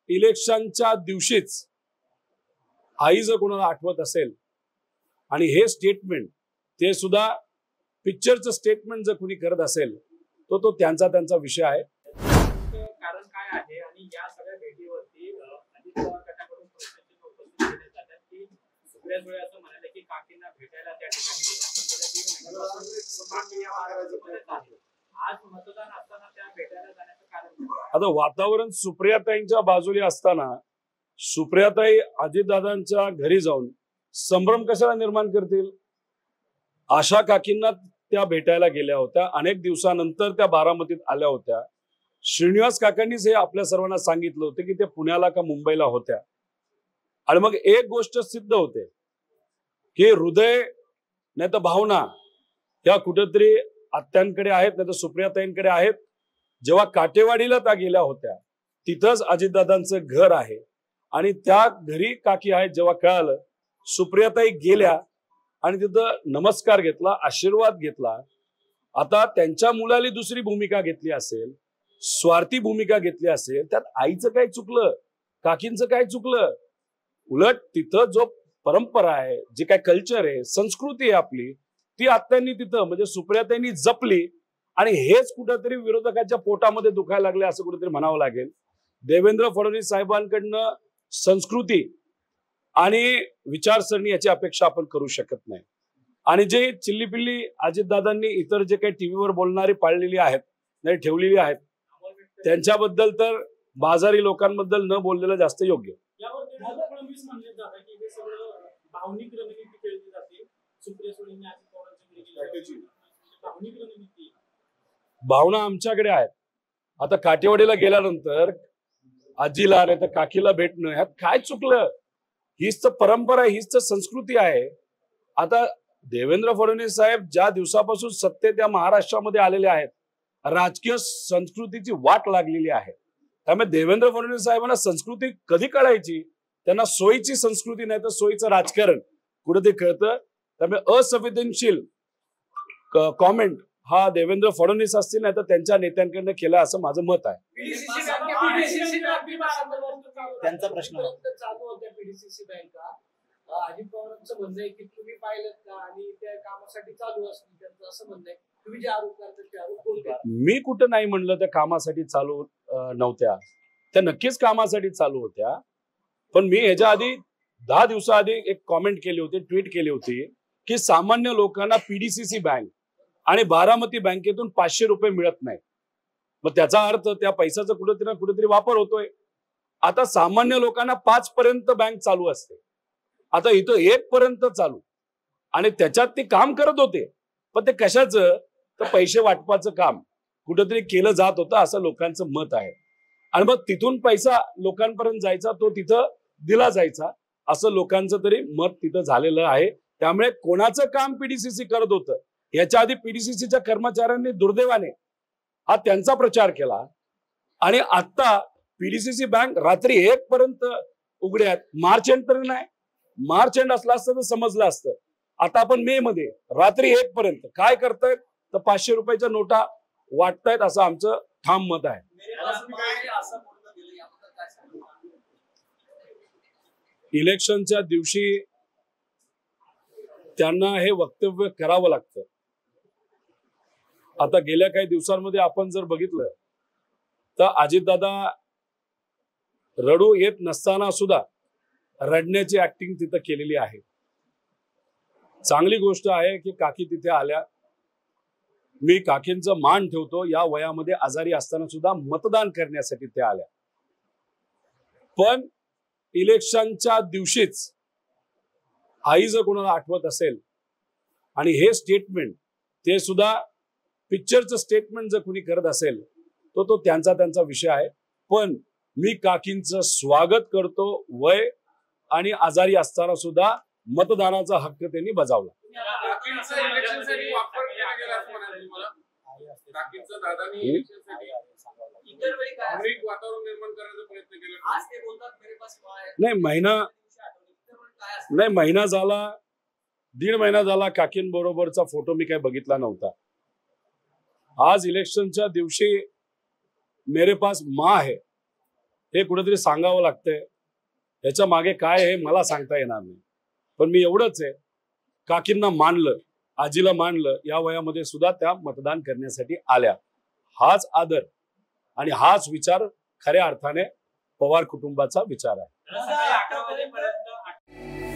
इलेक्शनच्या दिवशीच आई जर कोणाला आठवत असेल आणि हे स्टेटमेंट ते सुद्धा पिक्चरचं स्टेटमेंट जर कोणी करत असेल तो तो त्यांचा विषय आहे. कारण काय आहे आणि या सगळ्या भेटीवरती अजित पवार गटाकडून उपस्थित जातात की सुप्रिया सुळे असं म्हणाले की काकींना भेटायला त्या ठिकाणी आज मतदान असताना त्या भेटायला जाण्याचं कारण. आता वातावरण सुप्रियाताईंच्या बाजूला असताना सुप्रियाताई अजितदादांच्या घरी जाऊन संभ्रम कशाला निर्माण करतील. आशा काकींना त्या भेटायला गेल्या होत्या, अनेक दिवसानंतर त्या बारामतीत आल्या होत्या. श्रीनिवास काकांनीच हे आपल्या सर्वांना सांगितलं होतं की ते पुण्याला का मुंबईला होत्या. आणि मग एक गोष्ट सिद्ध होते की हृदय नाही तर भावना या कुठेतरी आत्यांकडे आहेत नाही तर सुप्रियाताईंकडे आहेत. जेव्हा काटेवाडीला त्या गेल्या होत्या तिथंच अजितदादांचं घर आहे आणि त्या घरी काकी आहेत. जेव्हा कळालं सुप्रियाताई गेल्या आणि तिथं नमस्कार घेतला, आशीर्वाद घेतला. आता त्यांच्या मुलाली दुसरी भूमिका घेतली असेल, स्वार्थी भूमिका घेतली असेल, त्यात आईचं काय चुकलं, काकींचं काय चुकलं. उलट तिथं जो परंपरा आहे, जे काय कल्चर आहे, संस्कृती आहे आपली, ती आत्यांनी तिथं म्हणजे सुप्रियाताईंनी जपली. आणि हेच कुठेतरी विरोधकाच्या पोटामध्ये दुखायला लागले असं कुठेतरी म्हणावं लागेल. देवेंद्र फडणवीस साहेबांकडनं संस्कृती आणि विचारसरणी याची अपेक्षा आपण करू शकत नाही. आणि जे चिल्लीपिल्ली अजितदादांनी इतर जे काही टीव्हीवर बोलणारी पाळलेली आहेत नाही ठेवलेली आहेत त्यांच्याबद्दल तर बाजारी लोकांबद्दल न बोललेलं जास्त योग्य. भावना आमच्याकडे आहेत. आता काटेवाडीला गेल्यानंतर आजीला नाही तर काकीला भेटणं ह्यात काय चुकलं. हीच तर परंपरा, हीच तर संस्कृती आहे. आता देवेंद्र फडणवीस साहेब ज्या दिवसापासून सत्तेत या महाराष्ट्रामध्ये आलेले आहेत राजकीय संस्कृतीची वाट लागलेली आहे. त्यामुळे देवेंद्र फडणवीस साहेबांना संस्कृती कधी कळायची, त्यांना सोयीची संस्कृती नाही तर सोयीचं राजकारण कुठे ते कळतं. त्यामुळे असंवेदनशील कॉमेंट हा देवेंद्र फडणवीस असतील नाही तर त्यांच्या नेत्यांकडनं केला असं माझं मत आहे. त्यांचा प्रश्न चालू होत्या पीडीसीसी बँका. अजित पवारांचं म्हणणं आहे की तुम्ही पाहिलं का आणि त्या कामासाठी चालू असतील त्यांचं असं म्हणणं आहे. तुम्ही जे आरोप करता ते आरोप कोणते. मी कुठं नाही म्हणलं त्या कामासाठी चालू नव्हत्या, त्या नक्कीच कामासाठी चालू होत्या. पण मी ह्याच्या आधी 10 दिवसाआधी एक कॉमेंट केली होती, ट्विट केली होती की सामान्य लोकांना पीडीसीसी बँक आणि बारामती बँकेतून 500 रुपये मिळत नाही. मग त्याचा अर्थ त्या पैशाचा कुठेतरी ना कुठेतरी वापर होतोय. आता सामान्य लोकांना 5 पर्यंत बँक चालू असते, आता इथं 1 पर्यंत चालू. आणि त्याच्यात ते काम करत होते, पण ते कशाचं तर पैसे वाटपाचं काम कुठेतरी केलं जात होतं असं लोकांचं मत आहे. आणि मग तिथून पैसा लोकांपर्यंत जायचा, तो तिथं दिला जायचा असं लोकांचं तरी मत तिथं झालेलं आहे. त्यामुळे कोणाचं काम पीडीसीसी करत होतं याच्या आधी पीडीसीसीच्या कर्मचाऱ्यांनी दुर्दैवाने हा त्यांचा प्रचार केला. आणि आता पीडीसीसी बँक रात्री 1 पर्यंत उघडे आहेत. मार्च एंड तरी नाही, मार्च एंड असला असतं तर समजलं असतं. आता आपण मे मध्ये रात्री 1 पर्यंत काय करतायत तर 500 रुपयाच्या नोटा वाटतायत असं आमचं ठाम मत आहे. इलेक्शनच्या दिवशी त्यांना हे वक्तव्य करावं लागतं. आता गेल्या काही दिवसांमध्ये आपण जर बघितलं तर अजितदादा रडू येत नसताना सुद्धा रडण्याची ऍक्टिंग तिथं केलेली आहे. चांगली गोष्ट आहे की काकी तिथे आल्या. मी काकींचं मान ठेवतो, या वयामध्ये आजारी असताना सुद्धा मतदान करण्यासाठी ते आल्या. पण इलेक्शनच्या दिवशीच आई जर कोणाला आठवत असेल आणि हे स्टेटमेंट ते सुद्धा पिक्चरचं स्टेटमेंट जर कोणी करत असेल तो तो त्यांचा विषय आहे. पण मी काकींचं स्वागत करतो. वय आणि आजारी असताना सुद्धा मतदानाचा हक्क त्यांनी बजावला. नाही महिना झाला, 1.5 महिना झाला काकींबरोबरचा फोटो मी काही बघितला नव्हता. आज इलेक्शनच्या दिवशी मेरे पास माँ है, हे कुठेतरी सांगावं लागतंय. याच्या मागे काय आहे मला सांगता येणार नाही. पण मी एवढंच आहे, काकींना मानलं, आजीला मानलं, या वयामध्ये सुद्धा त्या मतदान करण्यासाठी आल्या. हाच आदर आणि हाच विचार खऱ्या अर्थाने पवार कुटुंबाचा विचार आहे. सकाळी 11 वाजेपर्यंत